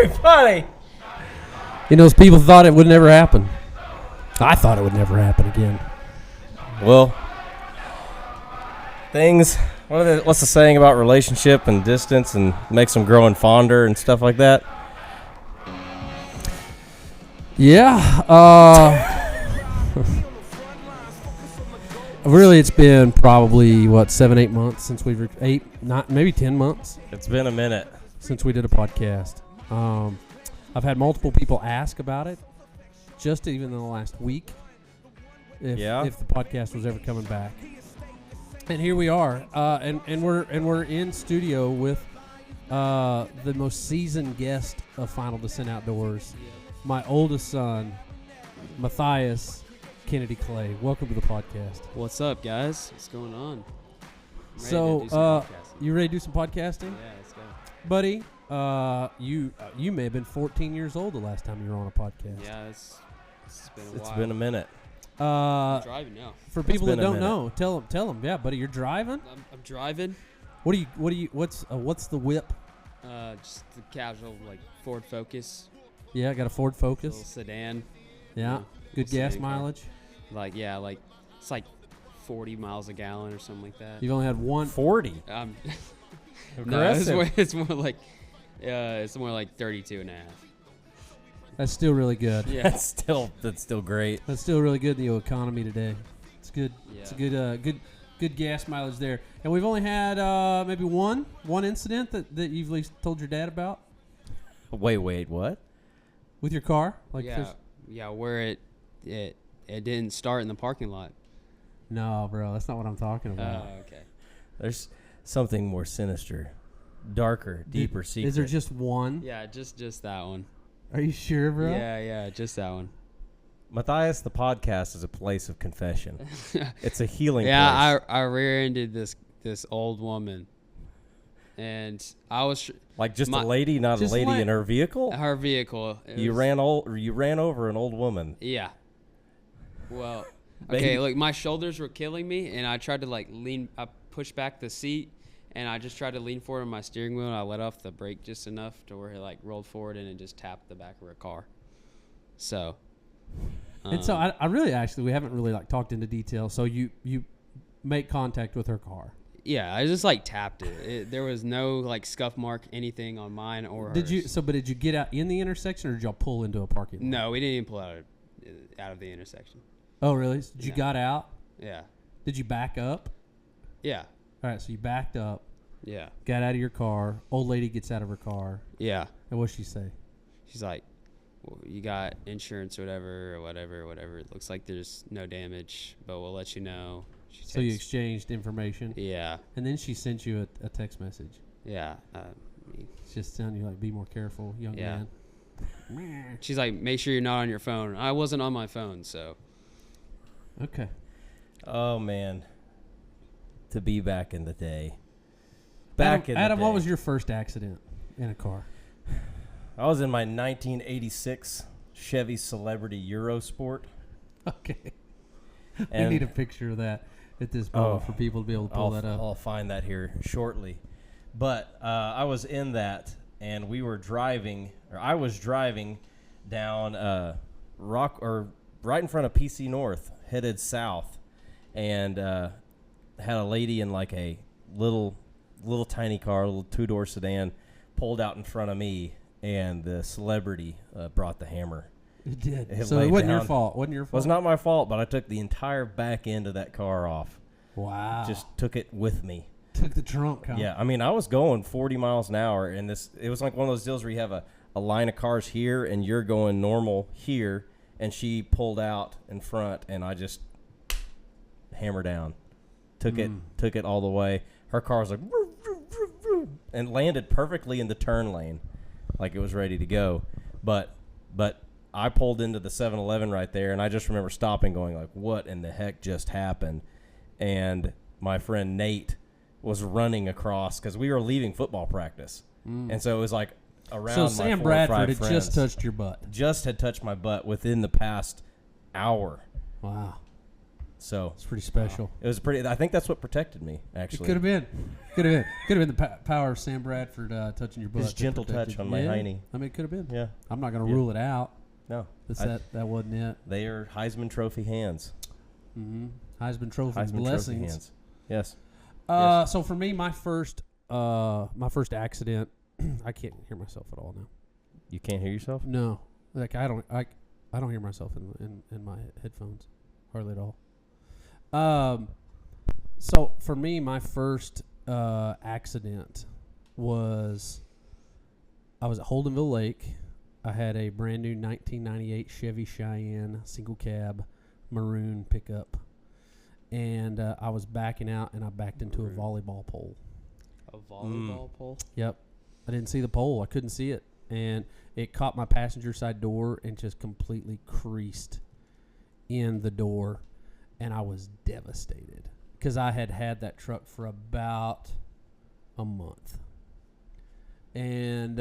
very funny. You know, people thought it would never happen. I thought it would never happen again. Well, what's the saying about relationship and distance and makes them growing fonder and stuff like that? Yeah. Really, it's been probably, 7-8 months since we've... 10 months. It's been a minute. Since we did a podcast. I've had multiple people ask about it, just even in the last week, if the podcast was ever coming back. And here we are, and we're in studio with the most seasoned guest of Final Descent Outdoors, my oldest son, Matthias Clay. Welcome to the podcast. What's up, guys? What's going on? So, you ready to do some podcasting? Yeah, let's go. Buddy, you may have been 14 years old the last time you were on a podcast. Yeah, it's been a while. It's been a minute. I'm driving now. For people that don't know, tell them. Yeah, buddy, you're driving. I'm driving. What's the whip? Just the casual Ford Focus. Yeah, I got a Ford Focus. Little sedan. Yeah, good gas mileage. It's like 40 miles a gallon or something like that. You've only had one 40. No, it's more like 32 and a half. That's still really good. Yeah, that's still great. That's still really good in the economy today. It's good. Yeah. It's a good gas mileage there. And we've only had maybe one incident that you've at least told your dad about. Wait, what? With your car? Where it didn't start in the parking lot. No, bro, that's not what I'm talking about. Oh, okay. There's something more sinister, darker, deeper secret. Is there just one? Yeah, just that one. Are you sure, bro? Yeah, just that one. Matthias, the podcast is a place of confession. It's a healing place. Yeah, I rear-ended this old woman, and I was a lady, not a lady in her vehicle. Her vehicle. You ran over an old woman. Yeah. Well, okay. Look, my shoulders were killing me, and I tried to lean. I pushed back the seat, and I just tried to lean forward on my steering wheel, and I let off the brake just enough to where it rolled forward and it just tapped the back of her car. So. And so I really we haven't really talked into detail. So you make contact with her car. Yeah, I just tapped it. There was no scuff mark, anything on mine or hers. Did you get out in the intersection, or did y'all pull into a parking lot? No, we didn't even pull out of the intersection. Oh, really? Did you got out? Yeah. Did you back up? Yeah. All right, so you backed up. Yeah. Got out of your car. Old lady gets out of her car. Yeah. And what'd she say? She's like, well, you got insurance or whatever. It looks like there's no damage, but we'll let you know. So you exchanged information? Yeah. And then she sent you a text message? Yeah. It's just telling you, be more careful, young man. She's like, make sure you're not on your phone. I wasn't on my phone, so. Okay. Oh, man. To be back in the day. Adam, what was your first accident in a car? I was in my 1986 Chevy Celebrity Eurosport. Okay. We need a picture of that at this moment for people to be able to pull that up. I'll find that here shortly. But I was in that, and I was driving down right in front of PC North, headed south, and had a lady in a little tiny car, a little two-door sedan, pulled out in front of me, and the celebrity brought the hammer. It did. So it wasn't your fault. It was not my fault, but I took the entire back end of that car off. Wow. Just took it with me. Took the trunk, huh? Yeah, I was going 40 miles an hour, and it was like one of those deals where you have a line of cars here, and you're going normal here, and she pulled out in front, and I just hammer down. Took it all the way. Her car was like, woo, woo, woo, woo, and landed perfectly in the turn lane, like it was ready to go. But I pulled into the 7-Eleven right there, and I just remember stopping, going what in the heck just happened? And my friend Nate was running across because we were leaving football practice, and so it was around. So Sam Bradford had just touched your butt. Just had touched my butt within the past hour. Wow. So it's pretty special. It was pretty. I think that's what protected me. Actually, It could have been. Could have been the power of Sam Bradford touching your butt. His gentle touch on my hiney. I mean, it could have been. Yeah. I'm not going to rule it out. No. That wasn't it. They are Heisman Trophy hands. Mm-hmm. Heisman Trophy Heisman blessings. Trophy hands. Yes. Yes. So for me, my first accident, I can't hear myself at all now. You can't hear yourself? No, like I don't hear myself in my headphones hardly at all. So for me, my first accident was I was at Holdenville Lake. I had a brand new 1998 Chevy Cheyenne single cab maroon pickup, and I was backing out, and I backed into a volleyball pole. A volleyball pole? Yep. I didn't see the pole. I couldn't see it, and it caught my passenger side door and just completely creased in the door, and I was devastated because I had that truck for about a month. And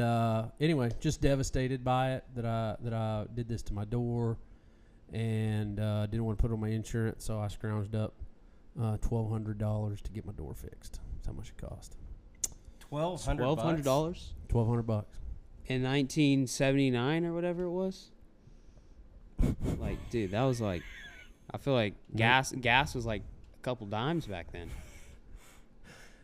anyway, just devastated by it that I did this to my door, and didn't want to put it on my insurance, so I scrounged up $1,200 to get my door fixed. That's how much it cost. $1,200? $1,200 in 1979 or whatever it was. Like, dude, that was like, I feel like gas was like a couple dimes back then.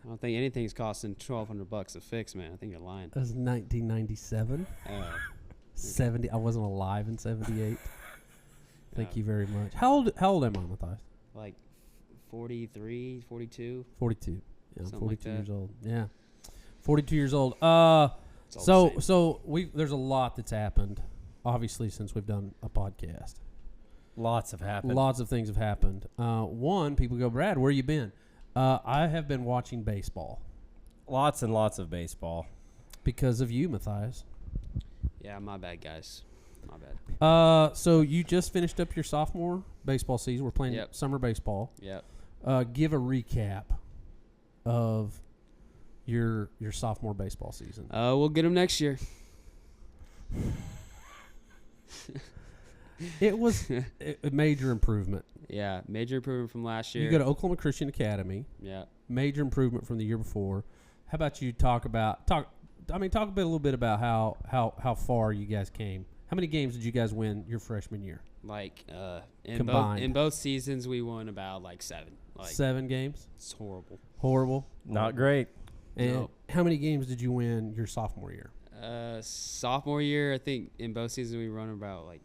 I don't think anything's costing $1,200 to fix, man. I think you're lying. That was 1997. 70. I wasn't alive in 78. Thank you very much. How old am I, Matthias? Like 43, 42. 42. Yeah, I'm Something 42 like years old. Yeah. 42 years old. So there's a lot that's happened, obviously, since we've done a podcast. Lots have happened. Lots of things have happened. One, people go, Brad, where you been? I have been watching baseball. Lots and lots of baseball. Because of you, Matthias. Yeah, my bad, guys. My bad. So you just finished up your sophomore baseball season. We're playing summer baseball. Yep. Give a recap of your sophomore baseball season. We'll get them next year. It was a major improvement. Yeah, major improvement from last year. You go to Oklahoma Christian Academy. Yeah. Major improvement from the year before. How about you talk a little bit about how far you guys came. How many games did you guys win your freshman year? Like combined. In both seasons we won about like 7. Like 7 games? It's horrible. Horrible. Not great. And how many games did you win your sophomore year? Sophomore year, I think in both seasons we run about like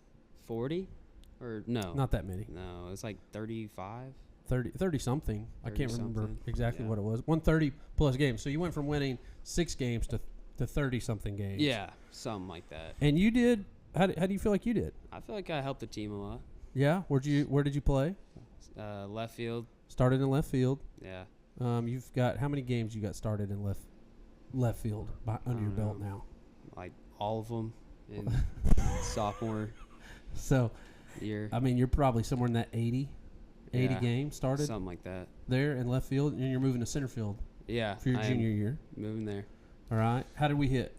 40 or no. Not that many. No, it was like 35. 30 something. I can't remember exactly what it was. 130 plus games. So you went from winning 6 games to 30 something games. Yeah, something like that. And you did. How do you feel like you did? I feel like I helped the team a lot. Yeah. Where did you play? Left field. Started in left field. Yeah. You've got how many games you got started in left field under your belt now? Like all of them in sophomore year. I mean, you're probably somewhere in that 80 games started. Something like that. There in left field, and you're moving to center field. Yeah. For your junior year. Moving there. All right. How did we hit?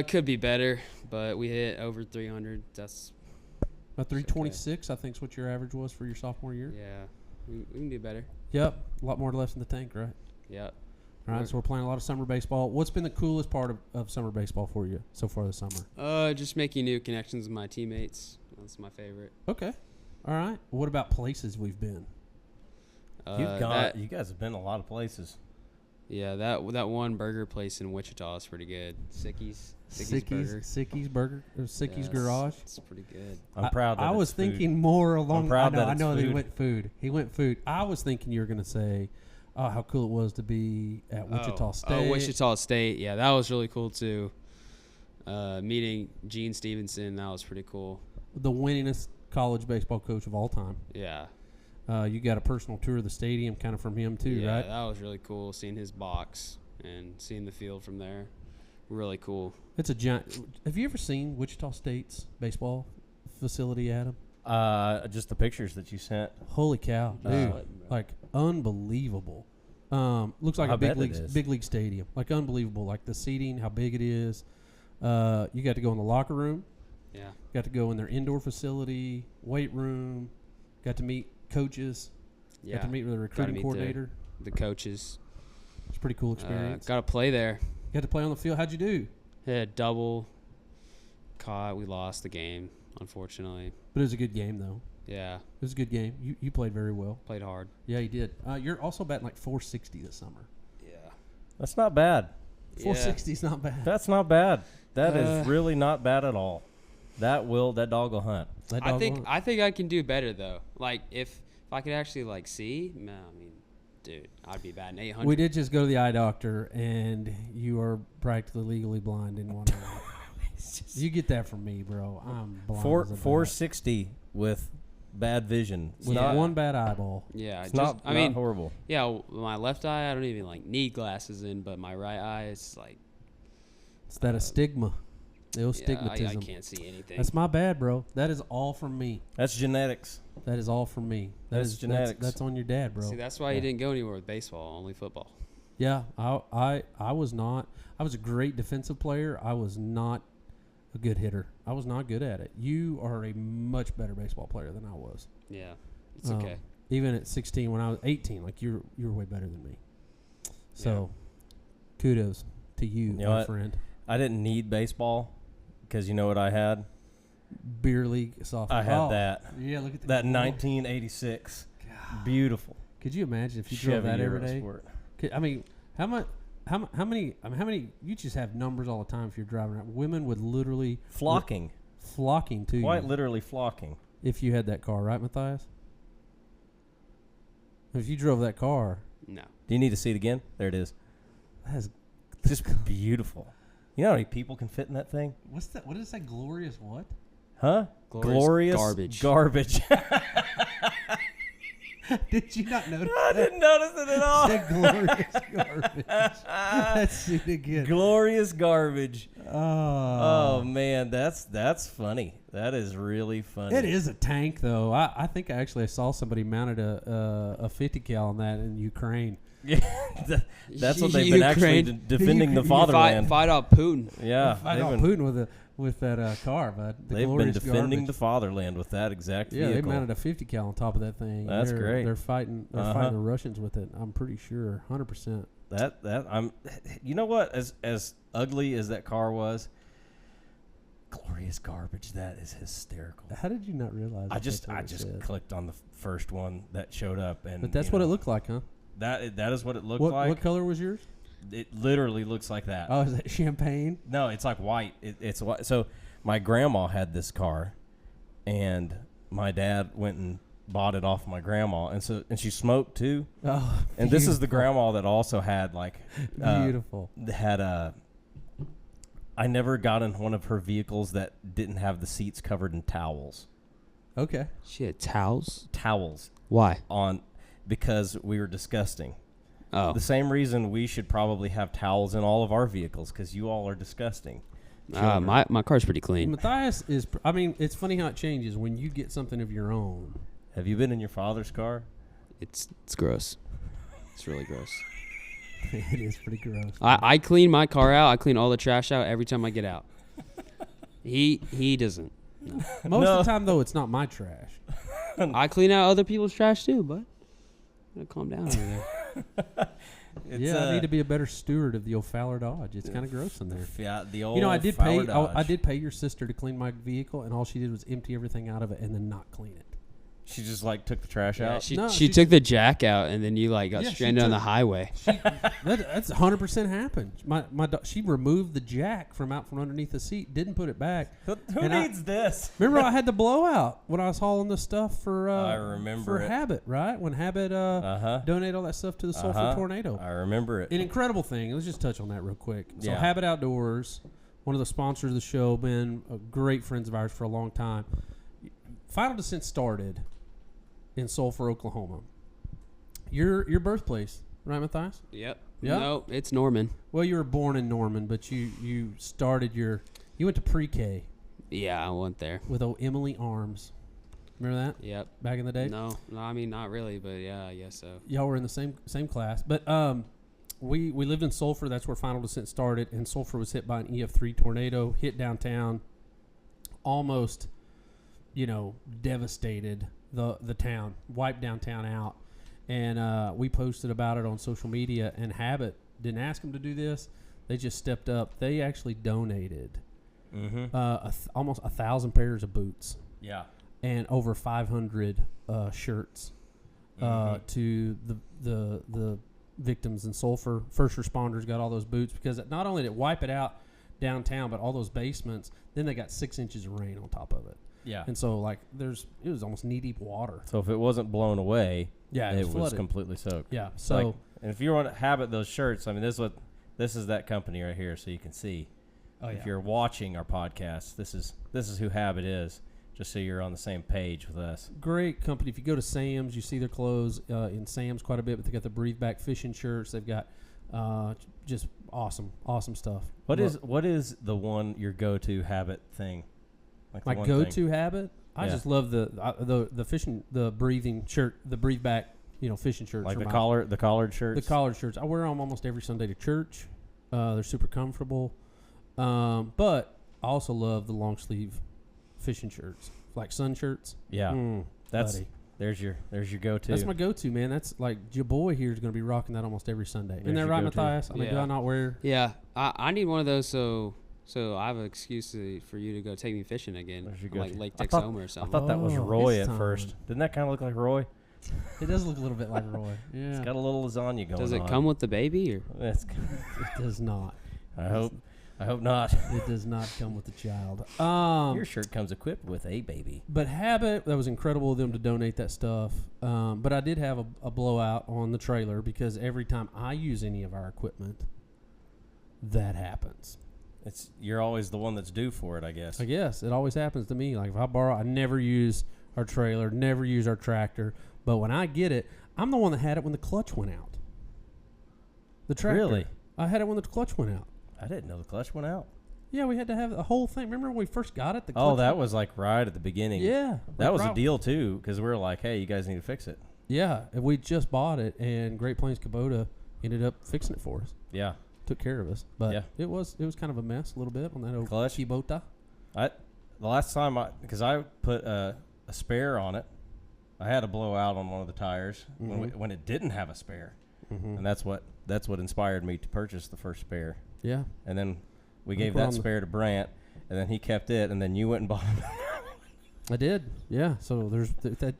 Could be better, but we hit over 300. That's about 326, I think is what your average was for your sophomore year. Yeah. We can do better. Yep. A lot more left in the tank, right? Yep. All right, so we're playing a lot of summer baseball. What's been the coolest part of summer baseball for you so far this summer? Just making new connections with my teammates. That's my favorite. Okay. All right. What about places we've been? You guys have been a lot of places. Yeah, that one burger place in Wichita is pretty good. Sicky's Burger. Or Sicky's Garage. It's pretty good. I'm proud that I was thinking more along. I know that he went food. I was thinking you were going to say, oh, how cool it was to be at Wichita State. Oh, Wichita State. Yeah, that was really cool too. Meeting Gene Stevenson, that was pretty cool. The winningest college baseball coach of all time. Yeah. You got a personal tour of the stadium kind of from him too, right? Yeah, that was really cool, seeing his box and seeing the field from there. Really cool. It's a giant. Have you ever seen Wichita State's baseball facility, Adam? Just the pictures that you sent. Holy cow, dude! Like unbelievable. Looks like a big league stadium. Like unbelievable. Like the seating, how big it is. You got to go in the locker room. Yeah. Got to go in their indoor facility, weight room. Got to meet coaches. Yeah. Got to meet with the recruiting coordinator. The coaches. It's a pretty cool experience. Got to play there. Got to play on the field. How'd you do? Had double caught. We lost the game, unfortunately. But it was a good game, though. Yeah. It was a good game. You played very well. Played hard. Yeah, you did. You're also batting like 460 this summer. Yeah. That's not bad. 460 is not bad. That's not bad. That is really not bad at all. That dog will hunt. I think I can do better though. Like if I could actually like see, man, I mean, dude, I'd be batting 800. We did just go to the eye doctor, and you are practically legally blind in one eye. You get that from me, bro. I'm blind. 460 with bad vision. With one bad eyeball. Yeah, it's not horrible. Yeah, my left eye, I don't even like need glasses in, but my right eye, it's like. It's that astigma. The astigmatism. I can't see anything. That's my bad, bro. That is all from me. That's genetics. That is all from me. That's genetics. That's on your dad, bro. See, that's why he didn't go anywhere with baseball, only football. Yeah, I was not. I was a great defensive player. I was not a good hitter. I was not good at it. You are a much better baseball player than I was. Yeah, it's okay. Even at 16, when I was 18, like you were way better than me. So, kudos to you, my friend. I didn't need baseball because you know what I had? Beer league softball. I had that. Yeah, look at that 1986. God. Beautiful. Could you imagine if you drove that every day? I mean, how many? You just have numbers all the time if you're driving around. Women would literally flocking to you. Quite literally flocking. If you had that car, right, Matthias? If you drove that car. No. Do you need to see it again? There it is. That's just beautiful. You know how many people can fit in that thing? What's that? What did it say? Glorious what? Huh? Glorious garbage. Did you not notice I didn't notice it at all. It said glorious garbage. Let's see it again. Glorious garbage. Oh man, that's funny. That is really funny. It is a tank, though. I think I actually saw somebody mounted a 50 cal on that in Ukraine. Yeah, that's what they've been actually defending the fatherland. Fight off Putin. Yeah, fight off Putin with that car, but they've been defending the fatherland with that exact vehicle. Yeah, they mounted a 50 cal on top of that thing. That's great. They're fighting the Russians with it. I'm pretty sure, 100%. You know what? As ugly as that car was, glorious garbage. That is hysterical. How did you not realize? I just clicked on the first one that showed up, but that's what it looked like, huh? That is what it looked like. What color was yours? It literally looks like that. Oh, is that champagne? No, it's like white. It's white. So my grandma had this car, and my dad went and bought it off my grandma, and she smoked too. Oh, and this is the grandma that also had like beautiful. I never got in one of her vehicles that didn't have the seats covered in towels. Okay. She had towels? Towels. Why? Because we were disgusting. Oh. The same reason we should probably have towels in all of our vehicles, because you all are disgusting. My car's pretty clean. Matthias is, I mean, it's funny how it changes when you get something of your own. Have you been in your father's car? It's gross. It's really gross. It is pretty gross. I clean my car out. I clean all the trash out every time I get out. He doesn't. No. Most of the time, though, it's not my trash. I clean out other people's trash, too, bud. Gotta calm down over there. I need to be a better steward of the old Fowler Dodge. It's kind of gross in there. Yeah, the old I did pay. Dodge. I did pay your sister to clean my vehicle, and all she did was empty everything out of it and then not clean it. She just like took the trash out. She took the jack out, and then you like got stranded on the highway. That's 100% happened. She removed the jack from underneath the seat, didn't put it back. Who needs this? Remember, I had the blowout when I was hauling the stuff for. I remember for Habit, right? When Habit donated all that stuff to the Sulphur Tornado. I remember it. An incredible thing. Let's just touch on that real quick. So Yeah. Habit Outdoors, one of the sponsors of the show, been great friends of ours for a long time. Final Descent started in Sulphur, Oklahoma. Your birthplace, right, Matthias? Yep. Yeah. No, it's Norman. Well, you were born in Norman, but you started you went to pre-K. Yeah, I went there with old Emily Arms. Remember that? Yep. Back in the day. No, I mean not really, but yeah, I guess so. Y'all were in the same class, but we lived in Sulphur. That's where Final Descent started, and Sulphur was hit by an EF3 tornado, hit downtown, almost, devastated the town, wiped downtown out. And we posted about it on social media, and Habit didn't ask them to do this. They just stepped up. They actually donated almost 1,000 pairs of boots. Yeah. And over 500 shirts to the victims in Sulphur. First responders got all those boots because not only did it wipe it out downtown, but all those basements, then they got 6 inches of rain on top of it. Yeah. And so, like, it was almost knee-deep water. So if it wasn't blown away, it was completely soaked. Yeah. So, and if you want to Habit those shirts, I mean, this is that company right here, so you can see. If you're watching our podcast, this is who Habit is, just so you're on the same page with us. Great company. If you go to Sam's, you see their clothes in Sam's quite a bit, but they got the Breathe Back fishing shirts. They've got just awesome stuff. What is the one your go-to Habit thing? Like my go-to habit? I just love the fishing, the breathing shirt, the Breathe Back, fishing shirts. Like the collared shirts? The collared shirts. I wear them almost every Sunday to church. They're super comfortable. But I also love the long sleeve fishing shirts, like sun shirts. Yeah. There's your go-to. That's my go-to, man. That's like your boy here is going to be rocking that almost every Sunday. Isn't that right, Matthias? I mean, do I not wear? Yeah. I need one of those so I have an excuse for you to go take me fishing again, like Lake Texoma or something. I thought that was Roy at first. Didn't that kind of look like Roy? It does look a little bit like Roy. Yeah. It's got a little lasagna going on. Does it come with the baby? Or? It does not. I hope not. It does not come with the child. Your shirt comes equipped with a baby. But Habit, that was incredible of them to donate that stuff. But I did have a blowout on the trailer because every time I use any of our equipment, that happens. You're always the one that's due for it, I guess. I guess. It always happens to me. Like if I borrow, I never use our trailer, never use our tractor. But when I get it, I'm the one that had it when the clutch went out. The tractor. Really? I had it when the clutch went out. I didn't know the clutch went out. Yeah, we had to have the whole thing. Remember when we first got it? The clutch that was like right at the beginning. Yeah. That was a deal, too, because we were like, hey, you guys need to fix it. Yeah, and we just bought it, and Great Plains Kubota ended up fixing it for us. Yeah. Took care of us. But it was kind of a mess a little bit on that old clutch. Kubota. The last time because I put a spare on it, I had a blowout on one of the tires when it didn't have a spare. And that's what inspired me to purchase the first spare. Yeah. And then we gave that spare to Brant, and then he kept it, and then you went and bought it. I did. Yeah. So there's that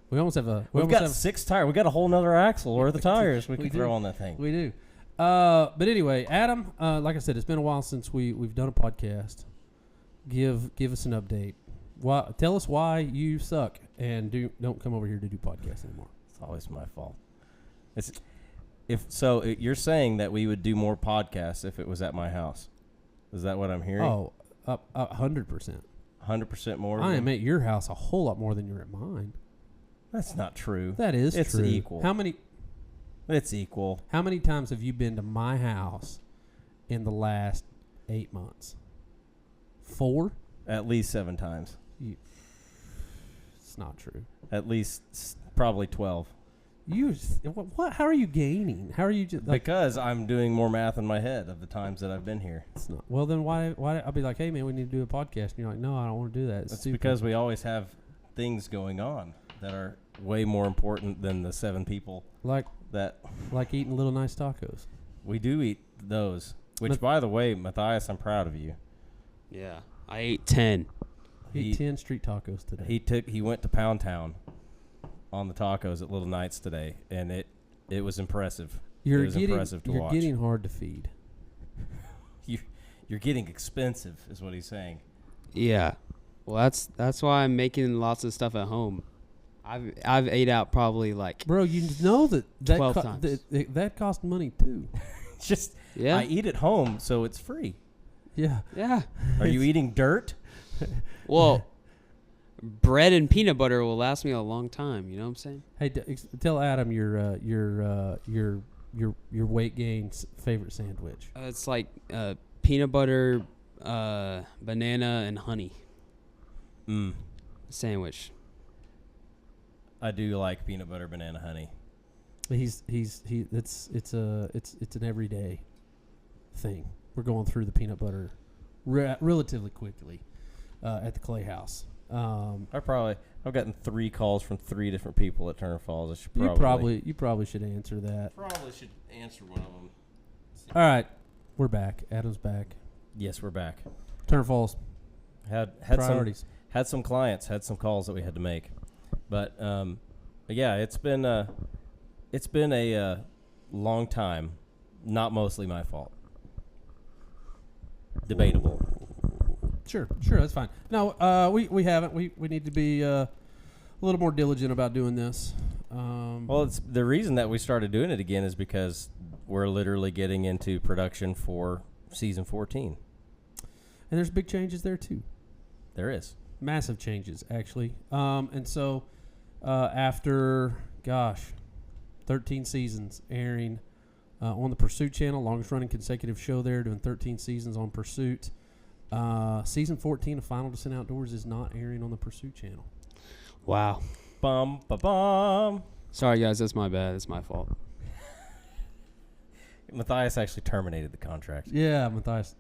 we almost have We've got 6 tires. We got a whole nother axle worth of tires we can throw on that thing. We do. But anyway, Adam, like I said, it's been a while since we've done a podcast. Give us an update. Tell us why you suck and don't come over here to do podcasts anymore. It's always my fault. You're saying that we would do more podcasts if it was at my house. Is that what I'm hearing? Oh, 100%. 100% more? I am at your house a whole lot more than you're at mine. That's not true. That is true. It's equal. It's equal. How many times have you been to my house in the last 8 months? 4? At least 7 times. It's not true. At least probably 12. What? How are you gaining? How are you just because I'm doing more math in my head of the times that I've been here. It's not. Well, then why? I'll be like, hey man, we need to do a podcast, and you're like, no, I don't want to do that. It's because we always have things going on that are way more important than the 7 people. Like eating little nice tacos. We do eat those. Which, by the way, Matthias, I'm proud of you. Yeah, I ate 10. He ate 10 street tacos today. He went to Pound Town on the tacos at Little Nights today, and it was impressive. Impressive to watch. You're getting hard to feed. You're getting expensive, is what he's saying. Yeah, well, that's why I'm making lots of stuff at home. I've ate out probably like bro. You know that 12 times. That cost money too. Just I eat at home, so it's free. Yeah. Are you eating dirt? Well, bread and peanut butter will last me a long time. You know what I'm saying? Hey, tell Adam your weight gain favorite sandwich. It's like peanut butter, banana, and honey. Sandwich. I do like peanut butter, banana, honey. It's an everyday thing. We're going through the peanut butter relatively quickly at the Clay house. I've gotten 3 calls from 3 different people at Turner Falls. I should You probably should answer that. Probably should answer one of them. All right, we're back. Adam's back. Yes, we're back. Turner Falls. Had Priorities. some clients, had some calls that we had to make, but yeah, it's been a long time. Not mostly my fault. Debatable. Sure, that's fine. No, we haven't. We need to be a little more diligent about doing this. Well, it's the reason that we started doing it again is because we're literally getting into production for season 14. And there's big changes there too. There is. Massive changes, actually. And so after, 13 seasons airing on the Pursuit channel, longest running consecutive show there, doing 13 seasons on Pursuit. Season 14 of Final Descent Outdoors is not airing on the Pursuit channel. Wow. Bum, ba-bum. Sorry, guys. That's my bad. It's my fault. Matthias actually terminated the contract. Yeah, Matthias.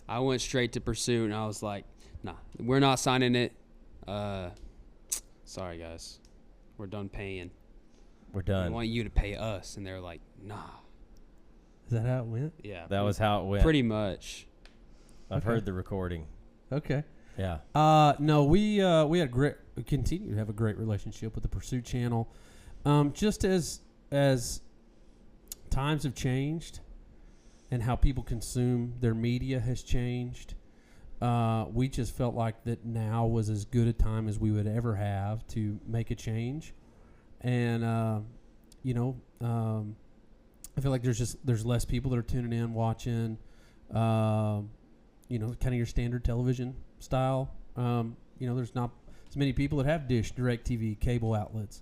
I went straight to Pursuit, and I was like, nah, we're not signing it. Sorry, guys. We're done paying. We're done. We want you to pay us. And they're like, nah. Is that how it went? Yeah. That was how it went. Pretty much. I've heard the recording. Okay. Yeah. No, we continue to have a great relationship with the Pursuit channel. Just as times have changed and how people consume their media has changed, we just felt like that now was as good a time as we would ever have to make a change. And I feel like there's less people that are tuning in, watching, kind of your standard television style. There's not as many people that have Dish, DirecTV, cable outlets.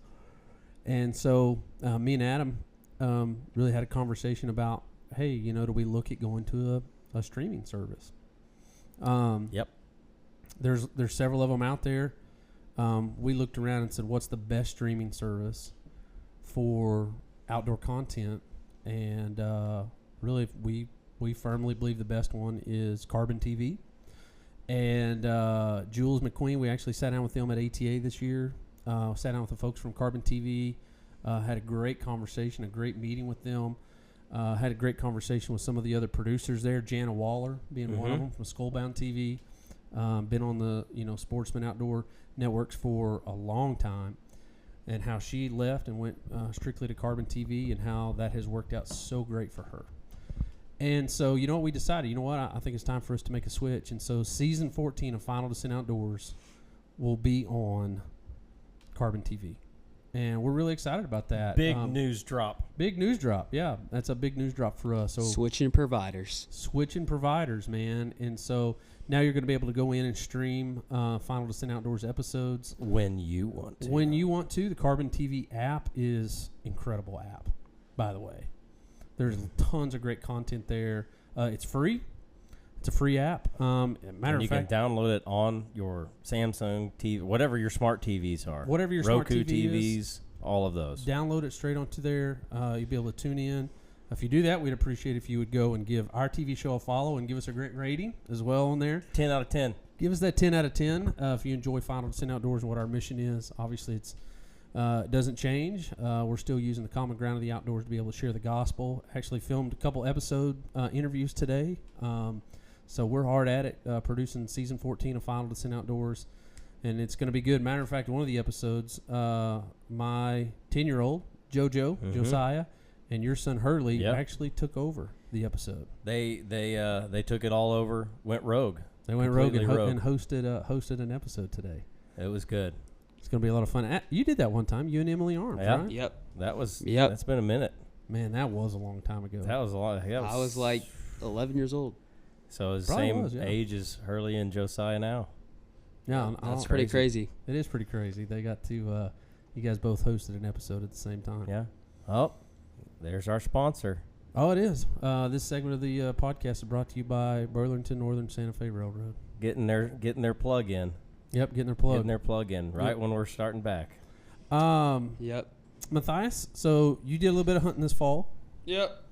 And so me and Adam really had a conversation about, hey, do we look at going to a streaming service? Yep. There's several of them out there. We looked around and said, what's the best streaming service for outdoor content? And really, we firmly believe the best one is Carbon TV. And Jules McQueen, we actually sat down with them at ATA this year. Sat down with the folks from Carbon TV. Had a great conversation, a great meeting with them. Had a great conversation with some of the other producers there. Jana Waller being one of them from Skullbound TV. Been on the Sportsman Outdoor Networks for a long time. And how she left and went strictly to Carbon TV, and how that has worked out so great for her. And so, what we decided? I think it's time for us to make a switch. And so season 14 of Final Descent Outdoors will be on Carbon TV. And we're really excited about that. Big news drop. Big news drop, yeah. That's a big news drop for us. So Switching providers, man. And so now you're going to be able to go in and stream Final Descent Outdoors episodes. When you want to. The Carbon TV app is incredible app, by the way. There's tons of great content there. It's free. It's a free app. You can download it on your Samsung TV, whatever your smart TVs are. Whatever your Roku smart TV TVs, is, all of those. Download it straight onto there. You'll be able to tune in. If you do that, we'd appreciate if you would go and give our TV show a follow and give us a great rating as well on there. 10 out of 10. Give us that 10 out of 10 if you enjoy Final Descent Outdoors and what our mission is. Obviously, it doesn't change. We're still using the common ground of the outdoors to be able to share the gospel. Actually filmed a couple episode interviews today. So we're hard at it, producing season 14 of Final Descent Outdoors, and it's going to be good. Matter of fact, one of the episodes, my 10-year-old, Josiah, and your son Hurley actually took over the episode. They took it all over, went rogue. They went rogue and hosted an episode today. It was good. It's going to be a lot of fun. You did that one time, you and Emily Arms, right? Yep. That's been a minute. Man, that was a long time ago. That was a lot. I was like 11 years old. So it's the same age as Hurley and Josiah now. Yeah, that's pretty crazy. It is pretty crazy. They got to, you guys both hosted an episode at the same time. Yeah. Oh, there's our sponsor. Oh, it is. This segment of the podcast is brought to you by Burlington Northern Santa Fe Railroad. Getting their plug in. Yep, getting their plug in right when we're starting back. Yep. Matthias, so you did a little bit of hunting this fall. Yep.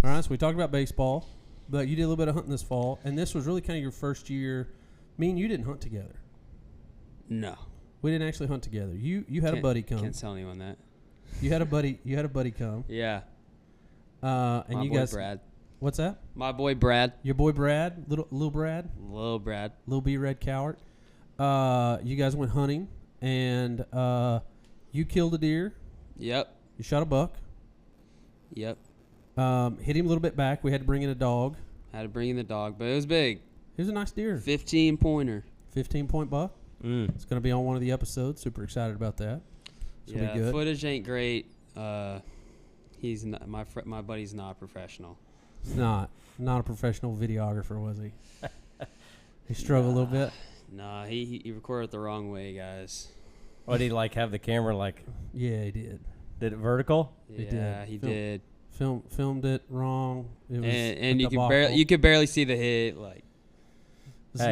All right, so we talked about baseball, but you did a little bit of hunting this fall, and this was really kind of your first year. Me and you didn't hunt together. No. We didn't actually hunt together. You had a buddy come. Can't tell anyone that. You had a buddy come. Yeah. And My you boy guys. Brad. What's that? My boy Brad. Your boy Brad, little Brad. Little Brad. Little B Red Cowart. You guys went hunting, and you killed a deer. Yep. You shot a buck. Yep. Hit him a little bit back. We had to bring in a dog. Had to bring in the dog, but it was big. It was a nice deer. 15-pointer. 15-point buck. It's going to be on one of the episodes. Super excited about that. It's gonna be good. Footage ain't great. He's not, my buddy's not a professional. He's not a professional videographer, was he? He struggled a little bit. Nah, he recorded it the wrong way, guys. What, did he like have the camera like? Yeah, he did. Did it vertical? Yeah, he did. Filmed it wrong. It was and you could barely see the hit. Like, it's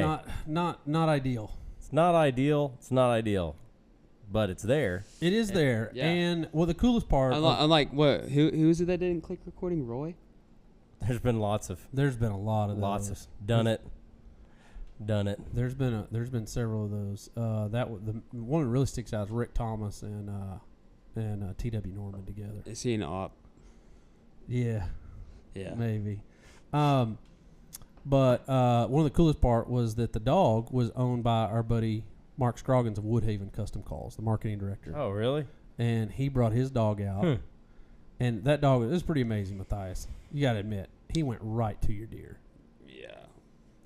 not ideal. It's not ideal. It's not ideal, but it's there. It is there. Yeah. And well, the coolest part. Unlike what? Who is it that didn't click recording? Roy. There's been lots of. There's been a lot of lots those. of done it. There's been several of those. The one that really sticks out is Rick Thomas and T.W. Norman together. Is he an op? Yeah. Yeah. Maybe. But one of the coolest part was that the dog was owned by our buddy Mark Scroggins of Woodhaven Custom Calls, the marketing director. Oh, really? And he brought his dog out. And that dog, it was pretty amazing, Matthias. You got to admit, he went right to your deer. Yeah.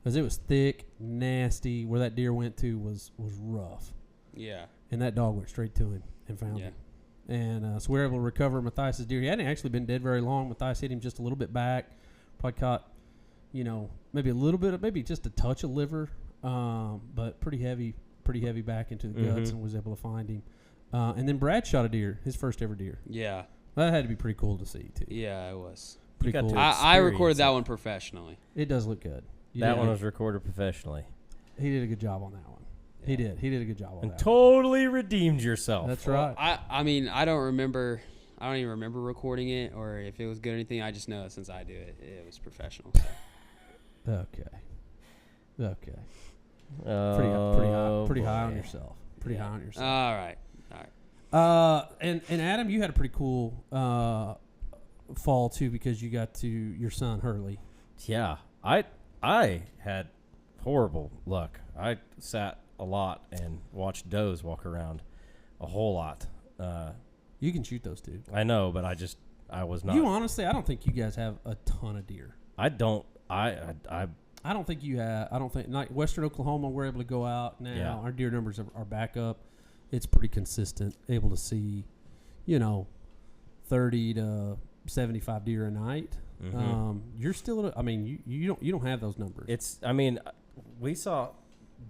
Because it was thick, nasty. Where that deer went to was rough. Yeah. And that dog went straight to him and found him. And so we were able to recover Matthias's deer. He hadn't actually been dead very long. Matthias hit him just a little bit back. Probably caught, maybe a little bit, maybe just a touch of liver, but pretty heavy back into the guts, and was able to find him. And then Brad shot a deer, his first ever deer. Yeah. That had to be pretty cool to see, too. Yeah, it was. Pretty cool. I recorded that one professionally. It does look good. That one was recorded professionally. He did a good job on that one. Yeah. He did a good job on that. And totally redeemed yourself. That's right. I mean, I don't even remember recording it or if it was good or anything. I just know since I do it, it was professional. So. Okay. Pretty high on yourself. Pretty high on yourself. All right. And Adam, you had a pretty cool fall too because you got to your son Hurley. Yeah, I had horrible luck. I sat a lot and watched does walk around a whole lot. You can shoot those too. I know, but I was not. You honestly, I don't think you guys have a ton of deer. I don't. I don't think you have. I don't think like Western Oklahoma. We're able to go out now. Yeah. Our deer numbers are back up. It's pretty consistent. Able to see, 30 to 75 deer a night. You're still. You don't have those numbers. It's. We saw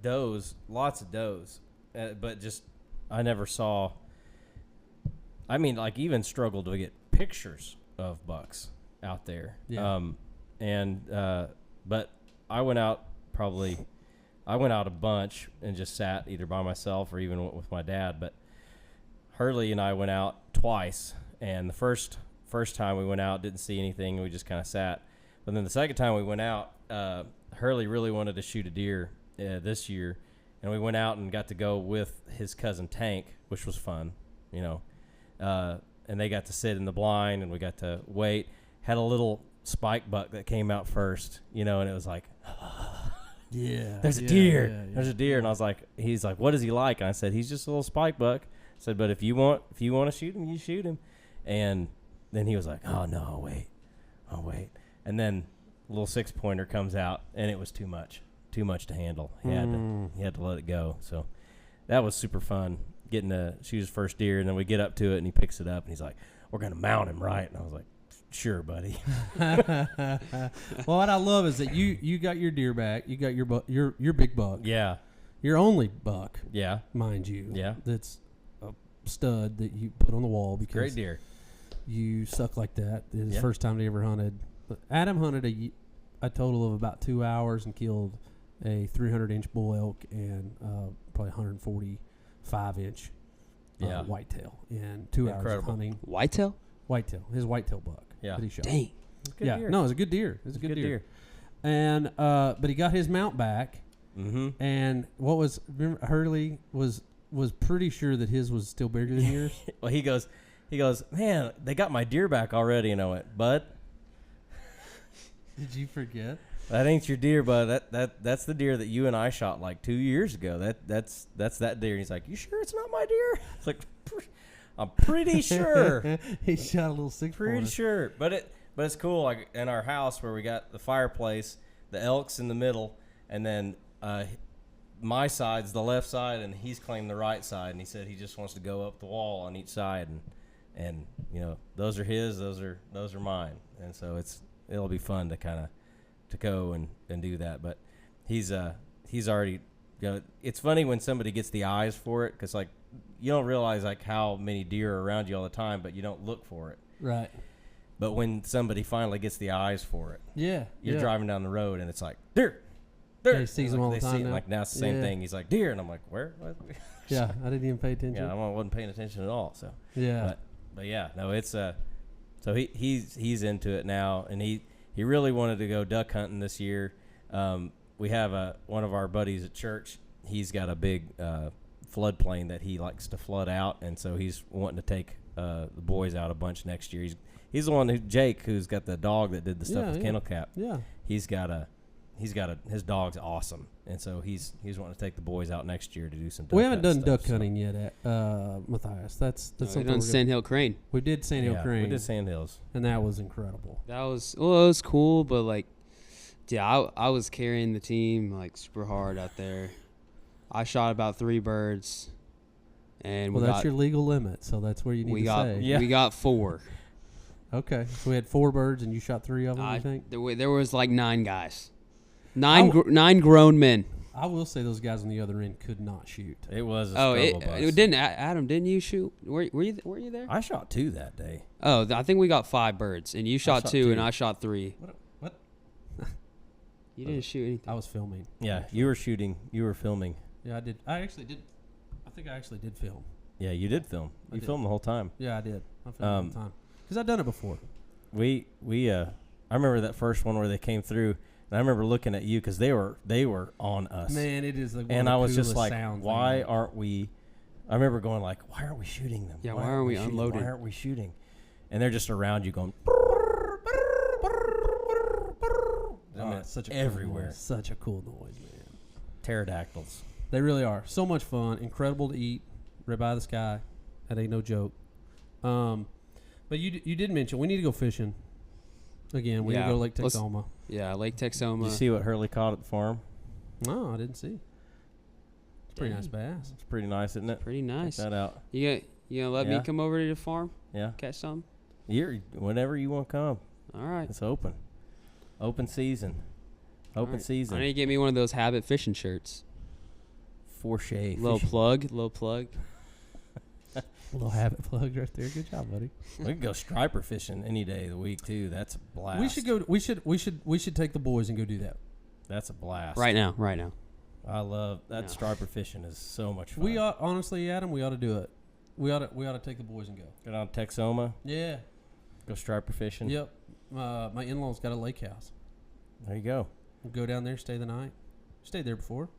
does, lots of does, but just I never saw. Even struggled to get pictures of bucks out there. Yeah. But I went out a bunch and just sat either by myself or even with my dad. But Hurley and I went out twice, and the first time we went out didn't see anything. We just kind of sat. But then the second time we went out, Hurley really wanted to shoot a deer this year, and we went out and got to go with his cousin Tank, which was fun, and they got to sit in the blind, and we got to wait. Had a little spike buck that came out first, and it was like, there's a deer. Yeah. There's a deer. And I was like, he's like, what is he like? And I said, he's just a little spike buck. I said, but if you want to shoot him, you shoot him. And then he was like, oh no, I'll wait. And then a little 6-pointer comes out, and it was too much to handle. He had to let it go. So that was super fun getting to shoot his first deer. And then we get up to it, and he picks it up, and he's like, we're gonna mount him, right? And I was like, sure, buddy. Well, what I love is that you got your deer back. You got your big buck. Yeah. Your only buck. Yeah. Mind you. Yeah. That's a stud that you put on the wall because great deer. You suck like that. It was the first time they ever hunted. But Adam hunted a total of about 2 hours and killed a 300-inch bull elk and probably 145-inch whitetail in 2 hours of hunting. Whitetail? His whitetail buck. Yeah. That he shot. Dang. Yeah. No, it was a good deer. It was a good deer. And but he got his mount back, Mm-hmm. And remember Hurley was pretty sure that his was still bigger than yours. Well, he goes, man, they got my deer back already. And I went, bud. Did you forget? That ain't your deer, bud. That's the deer that you and I shot like 2 years ago. That's that deer. And he's like, you sure it's not my deer? It's like, I'm pretty sure. He shot a little 6 Pretty sure. But it's cool. Like in our house where we got the fireplace, the elk's in the middle, and then my side's the left side, and he's claimed the right side. And he said he just wants to go up the wall on each side, and those are his, those are mine, and so it'll be fun to kind of to go and do that. But he's already it's funny when somebody gets the eyes for it, because like you don't realize like how many deer are around you all the time, but you don't look for it. Right. But when somebody finally gets the eyes for it, you're yeah. driving down the road and it's like deer. Yeah, he sees them all the time now. Like now it's the same thing. He's like deer, and I'm like where? What? Yeah, I didn't even pay attention. Yeah, I wasn't paying attention at all. So yeah, but yeah, no, it's so he's into it now, and he really wanted to go duck hunting this year. We have one of our buddies at church. He's got a big floodplain that he likes to flood out, and so he's wanting to take the boys out a bunch next year. He's the one Jake, who's got the dog that did the stuff with Kennel Cap. Yeah, his dog's awesome, and so he's wanting to take the boys out next year to do some. We haven't done duck hunting yet at Matthias. That's something. We done Sandhill Crane. We did Sandhill Crane. We did Sandhills, and that was incredible. It was cool, but like, yeah, I was carrying the team like super hard out there. I shot about 3 birds, and that's your legal limit, so that's where you need to say. Yeah. We got 4. Okay, so we had 4 birds, and you shot 3 of them. You think there was like 9 guys, 9 grown men. I will say those guys on the other end could not shoot. It was a struggle bus. It didn't. Adam, didn't you shoot? Were you there? I shot 2 that day. Oh, I think we got 5 birds, and you shot 2, and I shot 3. What? You didn't shoot anything. I was filming. Yeah, you were shooting. You were filming. Yeah, I did. I think I actually did film. Yeah, you did film. You filmed the whole time. Yeah, I did. I filmed the whole time because I've done it before. I remember that first one where they came through, and I remember looking at you because they were on us. Man, it is like one and of the I was just like, why things. aren't we? I remember going like, why aren't we shooting them? Yeah, why aren't we unloading? Why aren't we shooting? And they're just around you going. Such a everywhere. Cool noise. Such a cool noise, man. Pterodactyls. They really are. So much fun. Incredible to eat. Right by the sky. That ain't no joke. But you did mention we need to go fishing. Again, we need to go to Lake Texoma. Lake Texoma. Did you see what Hurley caught at the farm? No, I didn't see. It's a pretty nice bass. It's pretty nice, isn't it? Pretty nice. Check that out. You gonna let me come over to the farm? Yeah. Catch some? Whenever you want to come. All right. It's open. Open season. Open season. I need to get me one of those Habit fishing shirts. For shade. Little plug. Little Habit plug right there. Good job, buddy. We could go striper fishing any day of the week too. That's a blast. We should go. We should take the boys and go do that. That's a blast. Right now. I love that. Striper fishing is so much fun. We ought, honestly, Adam, we ought to do it. We ought to take the boys and go. Go down to Texoma. Yeah. Go striper fishing. Yep. My in-laws got a lake house. There you go. We'll go down there, stay the night. Stayed there before.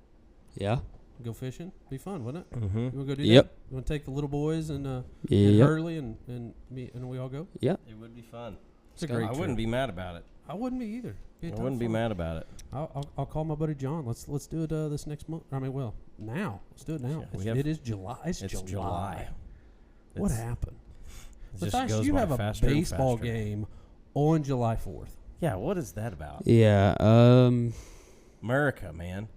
Yeah. Go fishing. Be fun, wouldn't it? Mm-hmm. You want to go do Yep. that? You want to take the little boys and Hurley and me and we all go? Yep. It would be fun. It's a great I trip. wouldn't be mad about it. I wouldn't be either. I wouldn't be mad about it. I'll call my buddy John. Let's do it this next month. I mean, now. Let's do it now. Yeah, it is July. It's July. What happened? Matthias, you have a baseball game on July 4th. Yeah, what is that about? Yeah. America, man.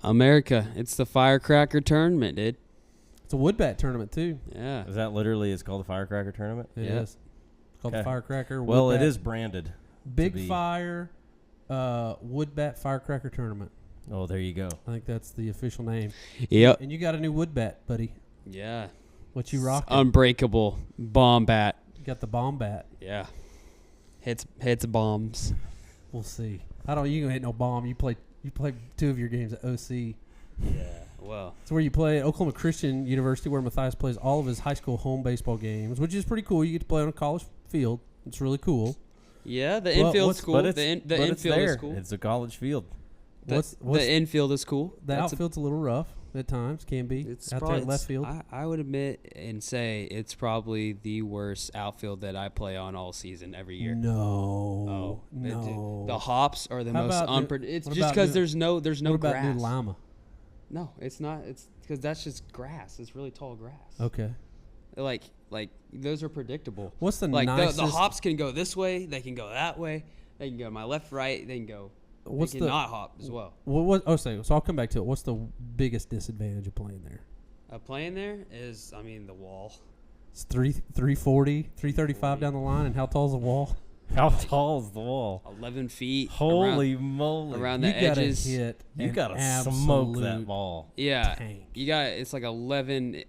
America. It's the firecracker tournament, dude. It's a wood bat tournament too. Yeah. Is that literally? It's called the firecracker tournament. It is. It's called the firecracker. Well, it is branded. Big Fire, wood bat firecracker tournament. Oh, there you go. I think that's the official name. Yep. And you got a new wood bat, buddy. Yeah. What you rocking? Unbreakable bomb bat. You got the bomb bat. Yeah. Hits bombs. We'll see. You gonna hit no bomb. You play 2 of your games at OC. Yeah. Well. It's where you play at Oklahoma Christian University, where Matthias plays all of his high school home baseball games, which is pretty cool. You get to play on a college field. It's really cool. Yeah, the infield's cool. But the infield there. is cool. It's a college field. The infield is cool. The outfield's a little rough at times. Can be. It's out there in left field. I would admit and say it's probably the worst outfield that I play on all season every year. No. The hops are the most unpredictable. It's just because there's no grass. What about New Lima? No, it's not. It's because that's just grass. It's really tall grass. Okay. Like those are predictable. What's the nicest? The hops can go this way. They can go that way. They can go my left, right. They can go. They can not hop as well. So I'll come back to it. What's the biggest disadvantage of playing there? Playing there is, the wall. It's 340, 335 down the line, and how tall is the wall? How tall is the wall? 11 feet. Holy moly! Around the edges, you gotta smoke that ball. Yeah, tank. It's like 11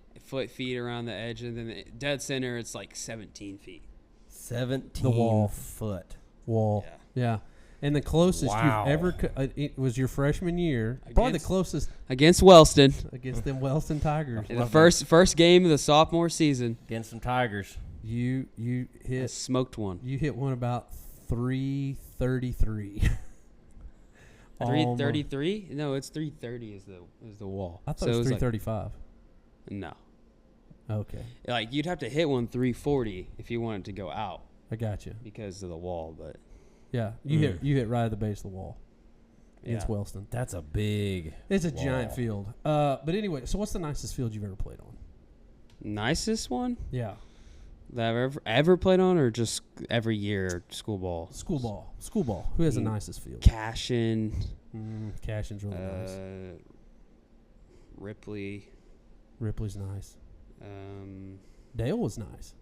feet around the edge, and then the dead center, it's like 17 feet. 17 the wall. foot Wall. Yeah. And the closest you've ever it was your freshman year. Probably the closest against Wellston. Against them Wellston Tigers. In the first game of the sophomore season against some Tigers. You hit smoked one. You hit one about 333. 333? No, it's 330 is the wall. I thought it was 335. No. Okay. Like you'd have to hit one 340 if you wanted to go out. I got you. Because of the wall, but yeah, you hit right at the base of the wall. Against Wellston. That's a big It's a giant field. But anyway, so what's the nicest field you've ever played on? Nicest one? Yeah. That I've ever played on, or just every year school ball? School ball. Who has the nicest field? Cashin. Cashin's really nice. Ripley's nice. Dale was nice.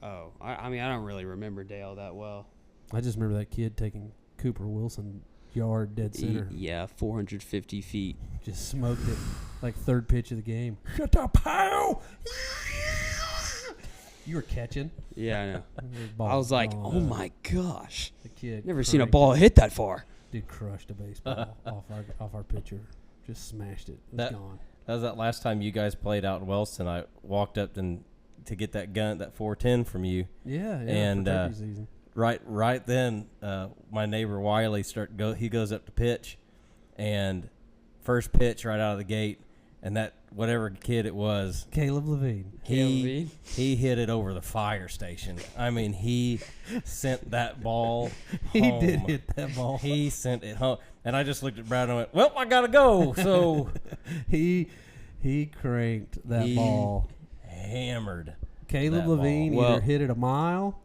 Oh, I don't really remember Dale that well. I just remember that kid taking Cooper Wilson yard dead center. 450 feet. Just smoked it like third pitch of the game. Shut up, pal! You were catching. Yeah, I know. I was like, oh my gosh. The kid. Never seen a ball hit that far. Dude crushed a baseball off our pitcher. Just smashed it. It was gone. That was that last time you guys played out in Wellston. I walked up to get that gun, that 410 from you. Yeah. And right then, my neighbor Wiley he goes up to pitch, and first pitch right out of the gate, and that whatever kid it was, Caleb Levine. He hit it over the fire station. I mean, he sent that ball home. He did hit that ball. He sent it home, and I just looked at Brad and went, "Well, I gotta go." So he cranked that ball. Hammered. Caleb Levine either hit it a mile,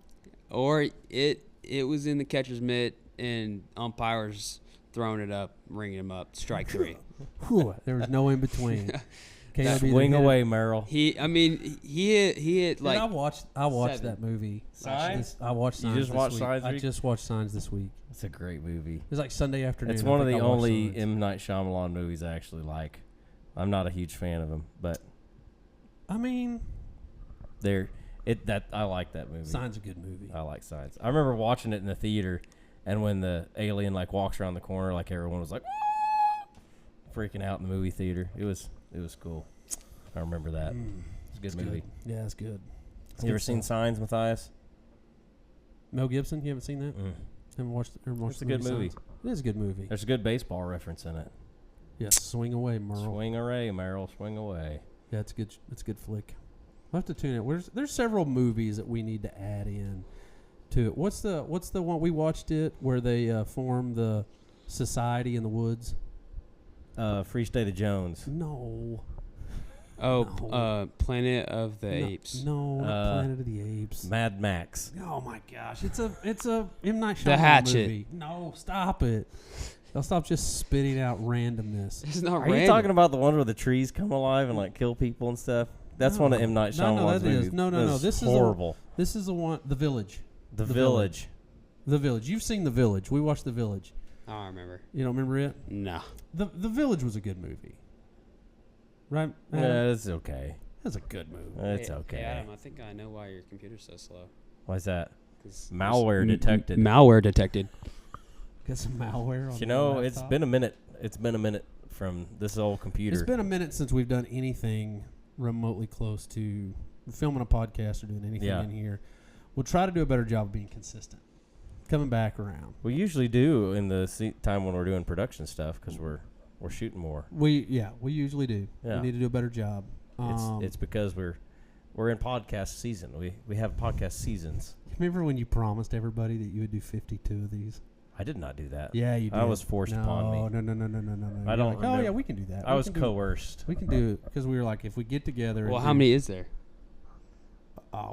or it was in the catcher's mitt and umpires throwing it up, ringing him up, strike three. There was no in between. Swing away, Merrill. He hit like. I watched that movie. Signs? I watched Signs. You just watched Signs? I just watched Signs this week. It's a great movie. It was like Sunday afternoon. It's one of the only M. Night Shyamalan movies I actually like. I'm not a huge fan of him, but I mean, I like that movie. Signs a good movie. I like Signs. I remember watching it in the theater, and when the alien walks around the corner, everyone was like freaking out in the movie theater. It was cool. I remember that. It's a good movie. Yeah, it's good. You ever seen Signs, Matthias? Mel Gibson? You haven't seen that? Haven't watched It's a good movie. Signs? It is a good movie. There's a good baseball reference in it. Yes, swing away, Merle. Swing away, Merrill. Swing away. Yeah, it's good. It's a good flick. I'll have to tune it. There's several movies that we need to add in to it. What's the one we watched it where they form the society in the woods? Free State of Jones. No. Oh, Planet of the Apes. No, not Planet of the Apes. Mad Max. Oh my gosh, it's a M. Night Shyamalan The Hatchet. movie. No, stop it. They'll stop just spitting out randomness. It's not Are random. you talking about the one where the trees come alive and kill people and stuff? That's one of M. Night Shyamalan's movies. No. This is horrible. This is the one. The Village. The Village. The Village. You've seen The Village. We watched The Village. I don't remember. You don't remember it? No. The Village was a good movie. Right? Yeah, it's okay. That's a good movie. It's okay. Hey, Adam, I think I know why your computer's so slow. Why's that? Malware detected. Malware detected. Got some malware on You know, it's been a minute. It's been a minute from this old computer. It's been a minute since we've done anything remotely close to filming a podcast or doing anything in here. We'll try to do a better job of being consistent. coming back around. We usually do in the time when we're doing production stuff because we're shooting more. We usually do. Yeah. We need to do a better job. It's because we're in podcast season. We have podcast seasons. Remember when you promised everybody that you would do 52 of these? I did not do that. Yeah, you did. I was forced upon me. No. I don't oh, remember. yeah, we can do that. I was coerced. We can do it because we were like, if we get together. Well, how many is there?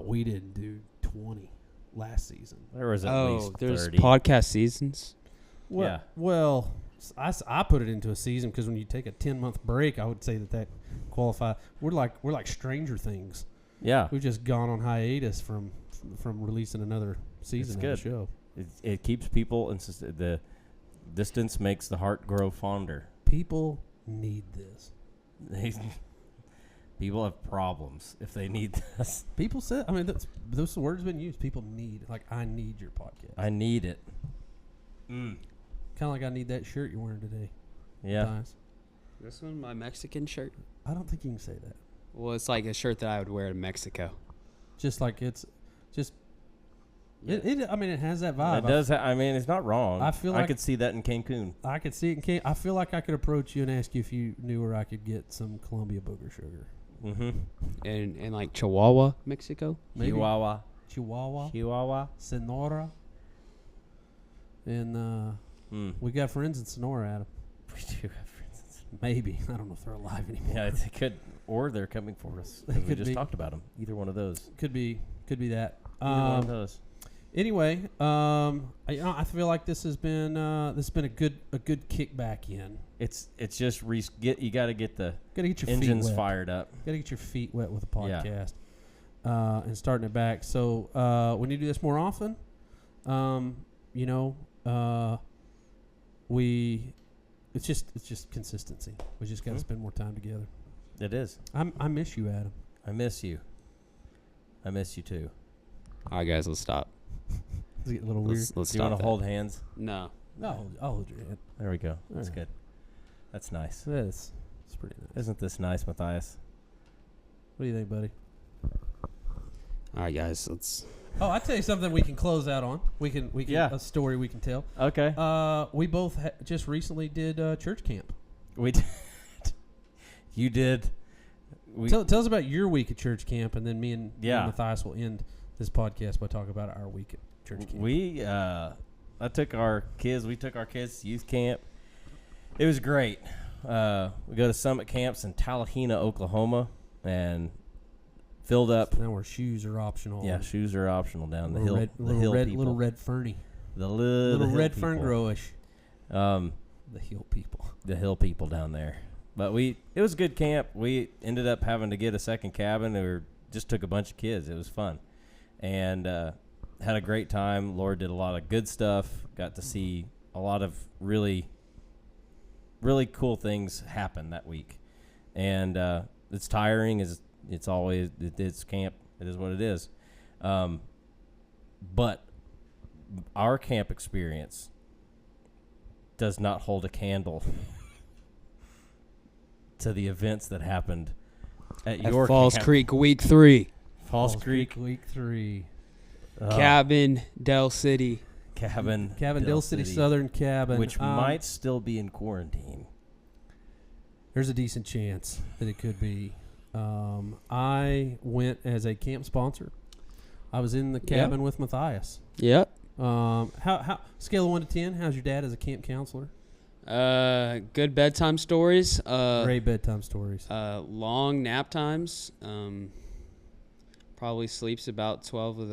We didn't do 20 last season. There was at least 30. There's podcast seasons? Yeah. Well, I put it into a season because when you take a 10-month break, I would say that qualify. We're like Stranger Things. Yeah. We've just gone on hiatus from releasing another season of the show. It keeps people the distance makes the heart grow fonder. People need this. People have problems if they need this. People said, I mean, those words have been used. People need, like, I need your podcast. I need it. Kind of like I need that shirt you're wearing today. Yeah. Matthias. This one, my Mexican shirt? I don't think you can say that. Well, it's like a shirt that I would wear to Mexico. Just like it's just. Yeah. I mean, it has that vibe. It does. I mean, it's not wrong. I feel like I could see that in Cancun. I could see it. I feel like I could approach you and ask you if you knew where I could get some Columbia booger sugar. Mm-hmm. And like Chihuahua, Mexico? Maybe. Chihuahua. Sonora. And we got friends in Sonora, Adam. We do have friends. Maybe. I don't know if they're alive anymore. Yeah, they could, or they're coming for us. We just talked about them. Either one of those. Could be that. Either one of those. Anyway, I feel like this has been a good kickback in. It's just you got to get the Gotta get your engines feet wet. fired up. Gotta get your feet wet with a podcast, and starting it back. So we need to do this more often. It's just consistency. We just got to spend more time together. It is. I miss you, Adam. I miss you. I miss you too. All right, guys, let's stop. It's getting a little weird. Let's Do you stop want to hold hands? No. No, I'll hold your hand. There we go. That's Alright. good. That's nice. It's pretty nice. Isn't this nice, Matthias? What do you think, buddy? All right, guys, let's. Oh, I'll tell you something we can close out on. We can a story we can tell. Okay. We both just recently did church camp. We did. You did. Tell us about your week at church camp, and then me and Matthias will end this podcast by talking about our week at church camp. We took our kids to youth camp. It was great. We go to summit camps in Tallahena, Oklahoma, and filled up. Now where shoes are optional. Yeah, shoes are optional down the hill. Little red ferny. The little red people. fern growish. The hill people. The hill people down there. But it was a good camp. We ended up having to get a second cabin. We just took a bunch of kids. It was fun. And had a great time. Lord did a lot of good stuff. Got to see a lot of really, really cool things happen that week. And it's tiring. It's always it's camp. It is what it is. But our camp experience does not hold a candle to the events that happened at your Falls camp. Creek Week 3. Falls Creek Week 3. Cabin Del City. Cabin Del City Southern Cabin, which might still be in quarantine. There's a decent chance that it could be. I went as a camp sponsor. I was in the cabin with Matthias. Yep. How scale of 1 to 10? How's your dad as a camp counselor? Good bedtime stories. Great bedtime stories. Long nap times. Probably sleeps about 12 of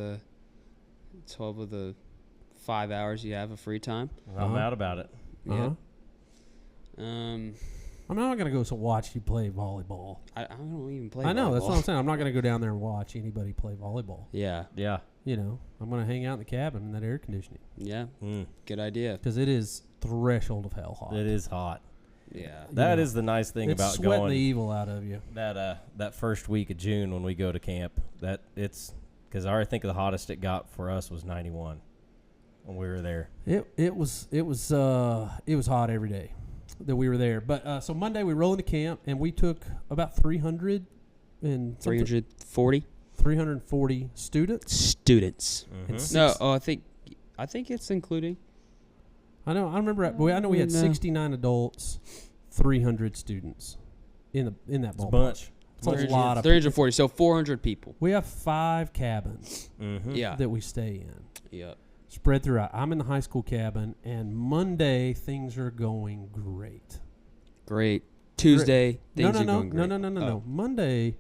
the 5 hours you have of free time. I'm out about it. Yeah. I'm not going to go watch you play volleyball. I don't even play I know, volleyball. that's what I'm saying. I'm not going to go down there and watch anybody play volleyball. Yeah. Yeah. You know, I'm going to hang out in the cabin in that air conditioning. Yeah. Good idea. Because it is threshold of hell hot. It is hot. Yeah. That is the nice thing about sweating going. the evil out of you. That first week of June when we go to camp, because I think the hottest it got for us was 91 when we were there. It was hot every day that we were there. But so Monday we roll into camp and we took about 340 students. Mm-hmm. And No, I think I think it's including. I know. I remember. I know we had 69 adults, 300 students in that ballpark. Bunch. It's a lot of 340. So 400 people. We have 5 cabins. Yeah. That we stay in. Yep. Spread throughout. I'm in the high school cabin, and Monday things are going great. Great. Tuesday things are going great. No. Monday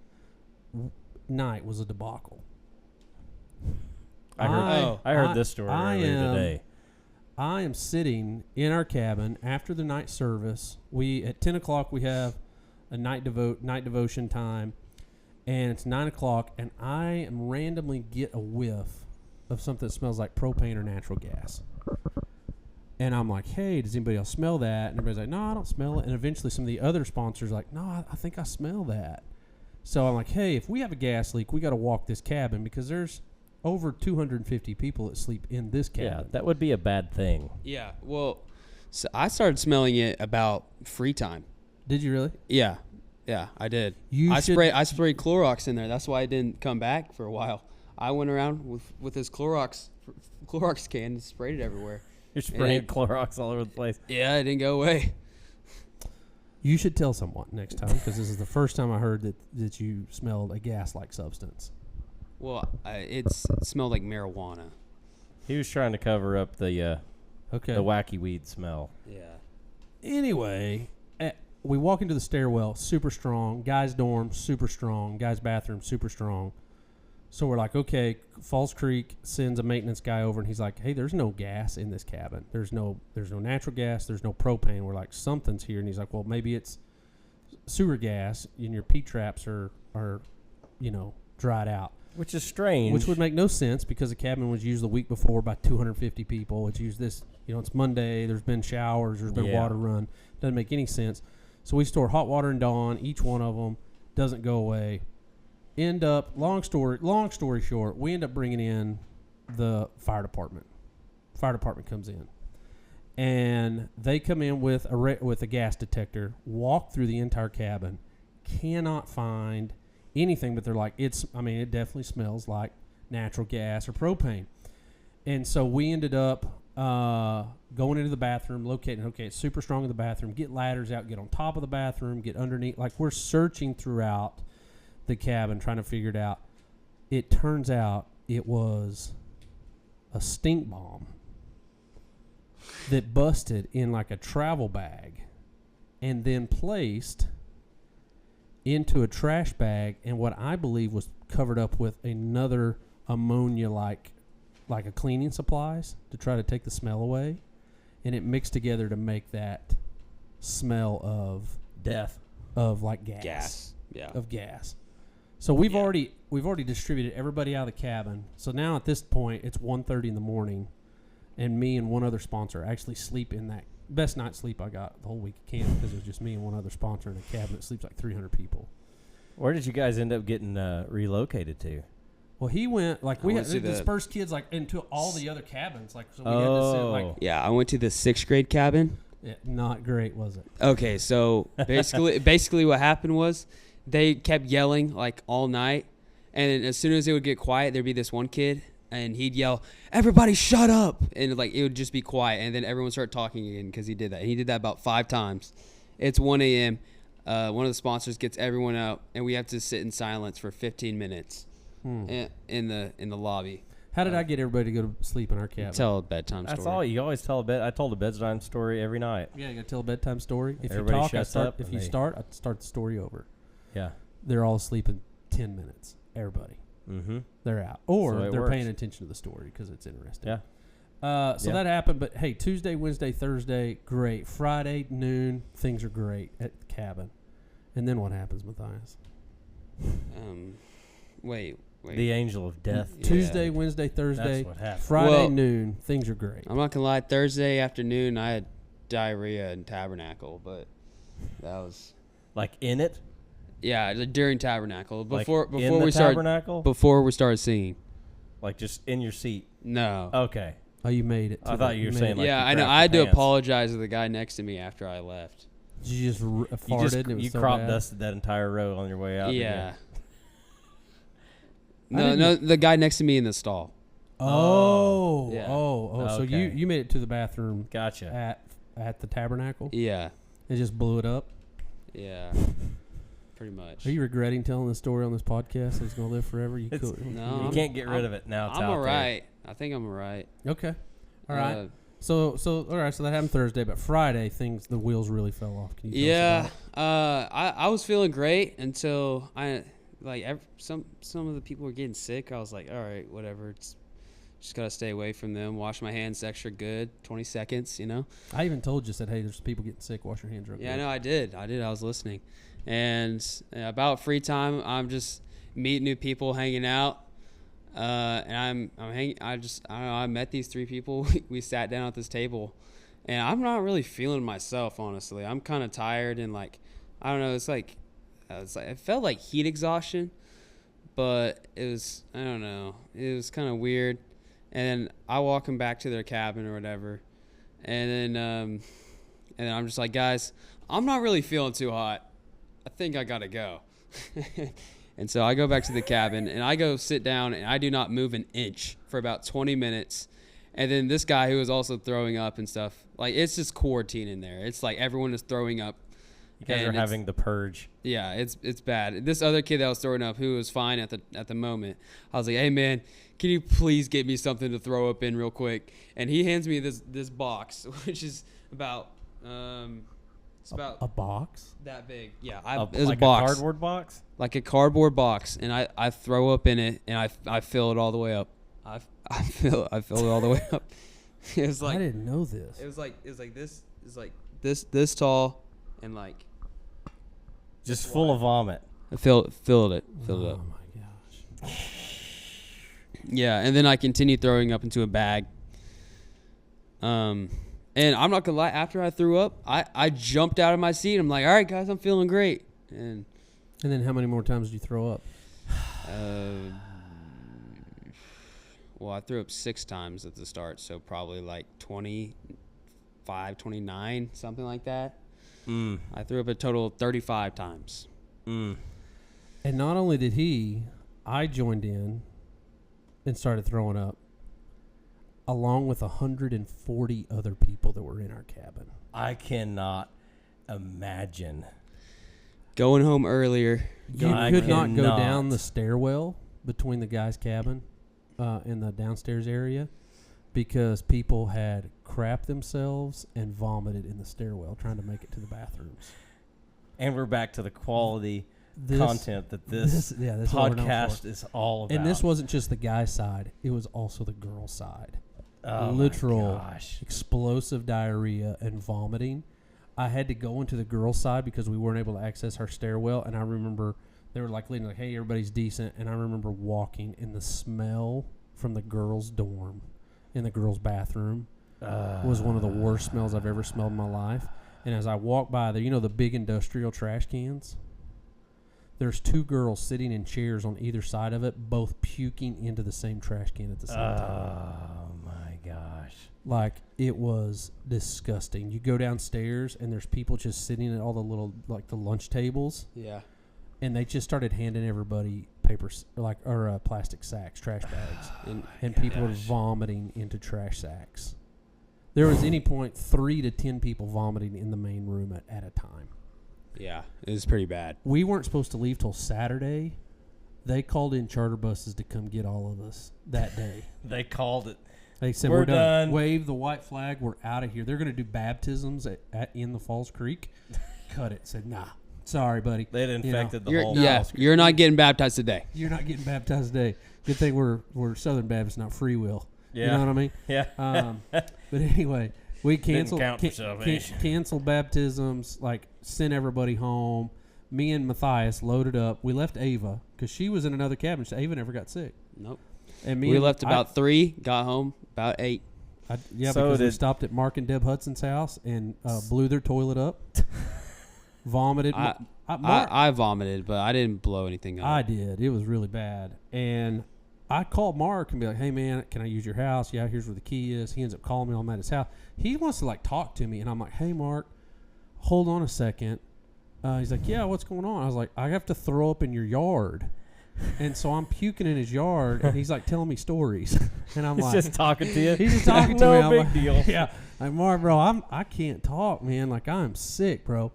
night was a debacle. I heard this story earlier today. I am sitting in our cabin after the night service. At 10 o'clock we have a night devotion time, and it's 9 o'clock, and I am randomly get a whiff of something that smells like propane or natural gas. And I'm like, hey, does anybody else smell that? And everybody's like, no, I don't smell it. And eventually some of the other sponsors are like, no, I think I smell that. So I'm like, hey, if we have a gas leak, we got to walk this cabin because there's over 250 people that sleep in this cabin. Yeah, that would be a bad thing. Yeah, well, so I started smelling it about free time. Did you really? Yeah, I did. I sprayed Clorox in there. That's why I didn't come back for a while. I went around with this Clorox can and sprayed it everywhere. You're spraying Clorox all over the place. Yeah, it didn't go away. You should tell someone next time because this is the first time I heard that you smelled a gas-like substance. Well, it smelled like marijuana. He was trying to cover up the wacky weed smell. Yeah. Anyway, we walk into the stairwell, super strong. Guys' dorm, super strong. Guys' bathroom, super strong. So we're like, okay, Falls Creek sends a maintenance guy over, and he's like, hey, there's no gas in this cabin. There's no natural gas. There's no propane. We're like, something's here. And he's like, well, maybe it's sewer gas, and your P-traps are dried out. Which is strange. Which would make no sense because the cabin was used the week before by 250 people. It's used this, it's Monday. There's been showers. There's been water run. Doesn't make any sense. So we store hot water and Dawn. Each one of them doesn't go away. Long story short, we end up bringing in the fire department. Fire department comes in, and they come in with a gas detector, walk through the entire cabin, cannot find anything, but they're like, it definitely smells like natural gas or propane. And so we ended up going into the bathroom, locating, okay, it's super strong in the bathroom, get ladders out, get on top of the bathroom, get underneath. Like, we're searching throughout the cabin trying to figure it out. It turns out it was a stink bomb that busted in like a travel bag and then placed into a trash bag, and what I believe was covered up with another ammonia like a cleaning supplies to try to take the smell away, and it mixed together to make that smell of death, of like gas. Of gas. So we've already distributed everybody out of the cabin. So now at this point it's 1:30 in the morning, and me and one other sponsor actually sleep in that best night's sleep I got the whole week of camp because it was just me and one other sponsor in a cabin that sleeps like 300 people. Where did you guys end up getting relocated to? Well, he went we had dispersed kids like into all the other cabins. Like, so we had to sit like. Yeah, I went to the 6th grade cabin. Yeah, not great, was it? Okay, so basically what happened was they kept yelling like all night, and as soon as it would get quiet, there'd be this one kid, and he'd yell, "Everybody shut up!" And like it would just be quiet, and then everyone started talking again because he did that. And he did that about 5 times. It's 1 a.m. One of the sponsors gets everyone out, and we have to sit in silence for 15 minutes in the lobby. How did I get everybody to go to sleep in our cabin? Tell a bedtime story. That's all. You always tell a bed. I told a bedtime story every night. Yeah, you got to tell a bedtime story. If everybody you talk, shuts up. If you start, I start the story over. Yeah. They're all asleep in 10 minutes. Everybody. Mm-hmm. They're out. Or so they're works. paying attention to the story because it's interesting. Yeah. So that happened. But, hey, Tuesday, Wednesday, Thursday, great. Friday, noon, things are great at the cabin. And then what happens, Matthias? Wait. The angel of death. Tuesday, Wednesday, Thursday, That's what happened. Friday, noon, things are great. I'm not going to lie. Thursday afternoon, I had diarrhea in Tabernacle, but that was... Like in it? Yeah, during Tabernacle. Before we started singing. Like just in your seat? No. Okay. Oh, you made it. I thought you were saying like yeah, I know. I had to apologize to the guy next to me after I left. Did you just farted? And it was you so crop bad? dusted that entire row on your way out. Yeah. No, the guy next to me in the stall. Oh. Yeah. Oh. So you made it to the bathroom. Gotcha. At the Tabernacle. Yeah. It just blew it up. Yeah. Pretty much. Are you regretting telling the story on this podcast? It's gonna live forever. You No, you can't get rid of it now. It's I'm out all right. I think I'm all right. Okay. All right. So all right. So that happened Thursday, but Friday the wheels really fell off. Can you tell us about it? I was feeling great until some of the people were getting sick. I was like, all right, whatever. Just gotta stay away from them. Wash my hands extra good. 20 seconds, you know. I even told you, said, hey, there's people getting sick. Wash your hands real quick. Yeah, no, I did. I was listening. And about free time, I'm just meeting new people, hanging out. And I'm hanging. I don't know. I met these 3 people. We sat down at this table, and I'm not really feeling myself, honestly. I'm kind of tired and like, I don't know. It's like it felt like heat exhaustion, but it was, I don't know. It was kind of weird. And then I walk them back to their cabin or whatever, and then I'm just like, guys, I'm not really feeling too hot. I think I gotta go. And so I go back to the cabin, and I go sit down, and I do not move an inch for about 20 minutes. And then this guy who was also throwing up and stuff, like, it's just quarantine in there. It's like everyone is throwing up. You guys are having the purge. Yeah, it's bad. This other kid that was throwing up, who was fine at the moment, I was like, hey, man, can you please get me something to throw up in real quick? And he hands me this box, which is about it's about a box that big. Yeah, It was like a box, a cardboard box, like a cardboard box, and I throw up in it, and I fill it all the way up. I fill it all the way up. It was like, I didn't know this. It was like this. It's like this tall, and like just full of vomit. I filled it up. Oh my gosh. Yeah, and then I continued throwing up into a bag. And I'm not gonna lie, after I threw up, I jumped out of my seat. I'm like, all right, guys, I'm feeling great. And then how many more times did you throw up? Well, I threw up 6 times at the start, so probably like 25, 29, something like that. I threw up a total of 35 times. And not only did I joined in and started throwing up, along with 140 other people that were in our cabin. I cannot imagine. Going home earlier. You could not go down the stairwell between the guy's cabin in the downstairs area because people had crapped themselves and vomited in the stairwell trying to make it to the bathrooms. And we're back to the quality content that this podcast is all about. And this wasn't just the guy's side. It was also the girl's side. Literal explosive diarrhea and vomiting. I had to go into the girl's side because we weren't able to access our stairwell. And I remember they were like leading like, hey, everybody's decent. And I remember walking and the smell from the girls' dorm in the girls' bathroom was one of the worst smells I've ever smelled in my life. And as I walked by there, the big industrial trash cans? There's 2 girls sitting in chairs on either side of it, both puking into the same trash can at the same time. Oh, my gosh. Like, it was disgusting. You go downstairs, and there's people just sitting at all the little, like, the lunch tables. Yeah. And they just started handing everybody papers, or plastic sacks, trash bags. and people were vomiting into trash sacks. There was any point 3 to 10 people vomiting in the main room at a time. Yeah, it was pretty bad. We weren't supposed to leave till Saturday. They called in charter buses to come get all of us that day. They called it. They said, we're done. Wave the white flag. We're out of here. They're going to do baptisms in the Falls Creek. Cut it. Said, nah. Sorry, buddy. They had infected the whole Falls Creek. You're not getting baptized today. You're not getting baptized today. Good thing we're Southern Baptists, not free will. Yeah. You know what I mean? Yeah. But anyway, we canceled canceled baptisms, like sent everybody home. Me and Matthias loaded up. We left Ava because she was in another cabin. So Ava never got sick. Nope. And we left about 3, got home about 8. Because we stopped at Mark and Deb Hudson's house and blew their toilet up. Vomited. I vomited, but I didn't blow anything up. I did. It was really bad. And I called Mark and be like, hey, man, can I use your house? Yeah, here's where the key is. He ends up calling me. I'm at his house. He wants to, talk to me. And I'm like, hey, Mark, hold on a second. He's like, yeah, what's going on? I was like, I have to throw up in your yard. And so I'm puking in his yard, and he's like telling me stories, and I'm He's like, just talking to you. he's just talking to no me. I'm big like, deal. Yeah, like Mark, bro, I can't talk, man. Like I'm sick, bro.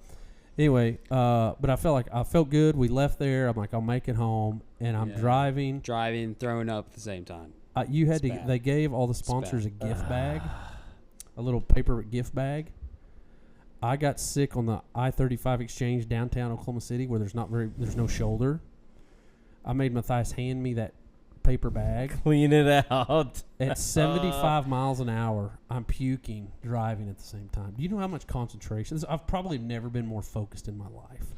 Anyway, but I felt good. We left there. I'm like, I'll make it home, and I'm driving, throwing up at the same time. They gave all the sponsors a gift bag, a little paper gift bag. I got sick on the I-35 exchange downtown Oklahoma City where there's no shoulder. I made Matthias hand me that paper bag. Clean it out. At 75 miles an hour, I'm puking, driving at the same time. Do you know how much concentration? I've probably never been more focused in my life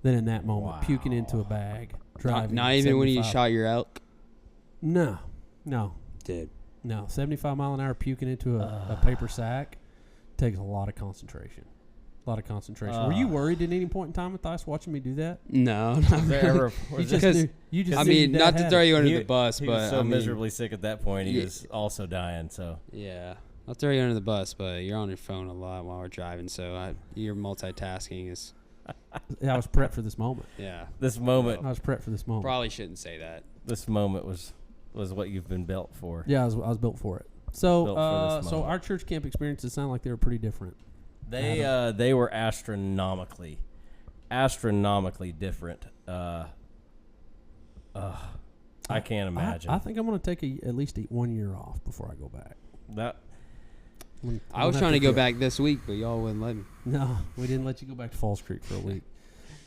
than in that moment. Wow. Puking into a bag, driving. Not even 75. When you shot your elk? No. Dude. No, 75 mile an hour puking into a paper sack takes a lot of concentration. Were you worried at any point in time, Matthias, watching me do that? No, not really. I mean, not to throw you under the bus, he but was so miserably sick at that point. He was also dying. So yeah, I'll throw you under the bus, but you're on your phone a lot while we're driving, so your multitasking is. Yeah, I was prepped for this moment. Yeah, this moment. I was prepped for this moment. Probably shouldn't say that. This moment was what you've been built for. Yeah, I was built for it. So, our church camp experiences sound like they were pretty different. They were astronomically different. I can't imagine. I think I'm going to take at least 1 year off before I go back. I was trying to go back this week, but y'all wouldn't let me. No, we didn't let you go back to Falls Creek for a week.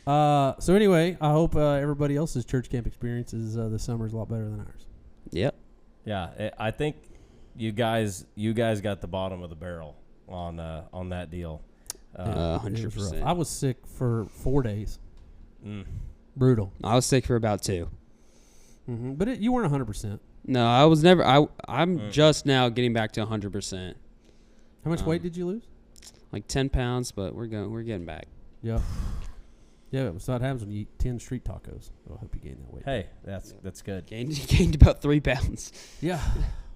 So anyway, I hope everybody else's church camp experiences this summer is a lot better than ours. Yep. Yeah, I think you guys got the bottom of the barrel on that deal. 100%. I was sick for 4 days. Brutal. I was sick for about 2. Mm-hmm. But you weren't 100%. No, I was never. I'm just now getting back to 100%. How much weight did you lose? Like 10 pounds, but we're getting back. Yeah. Yeah, so what happens when you eat 10 street tacos. I hope you gain that weight. Hey, that's good. Gained about 3 pounds. Yeah.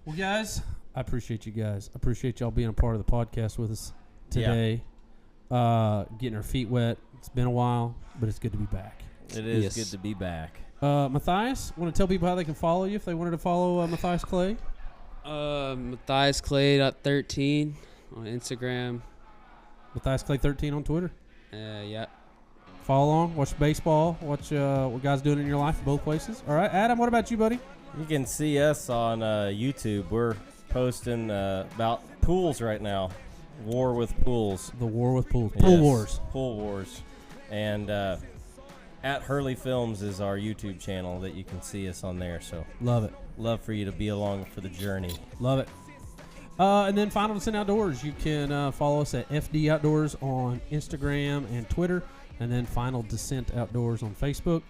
Well, guys, I appreciate you guys. I appreciate y'all being a part of the podcast with us today. Yeah. Getting our feet wet. It's been a while, but it's good to be back. It is good to be back. Matthias, want to tell people how they can follow you if they wanted to follow Matthias Clay? Matthias Clay.13 on Instagram. Matthias Clay 13 on Twitter. Yeah. Follow along. Watch baseball. Watch what guys doing in your life both places. All right, Adam, what about you, buddy? You can see us on YouTube. We're posting about pools right now. War with pools. The war with pools. Yes. Pool wars. Pool wars. And at Hurley Films is our YouTube channel that you can see us on there. So love it. Love for you to be along for the journey. Love it. And then Final Descent Outdoors. You can follow us at FD Outdoors on Instagram and Twitter. And then Final Descent Outdoors on Facebook.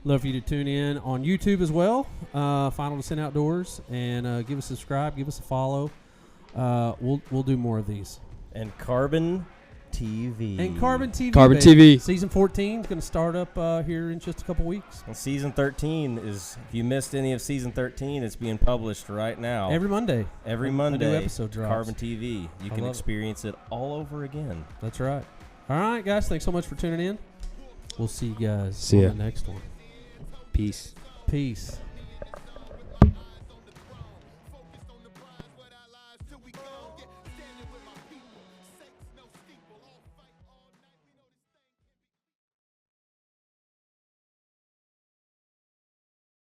Love for you to tune in on YouTube as well. Final Descent Outdoors. And give us a subscribe. Give us a follow. We'll do more of these. And Carbon TV. Carbon TV. Season 14 is going to start up here in just a couple weeks. And season 13 is, if you missed any of season 13, it's being published right now. Every Monday. A new episode drops. Carbon TV. You can experience it all over again. That's right. All right, guys. Thanks so much for tuning in. We'll see you guys on the next one. Peace. Peace.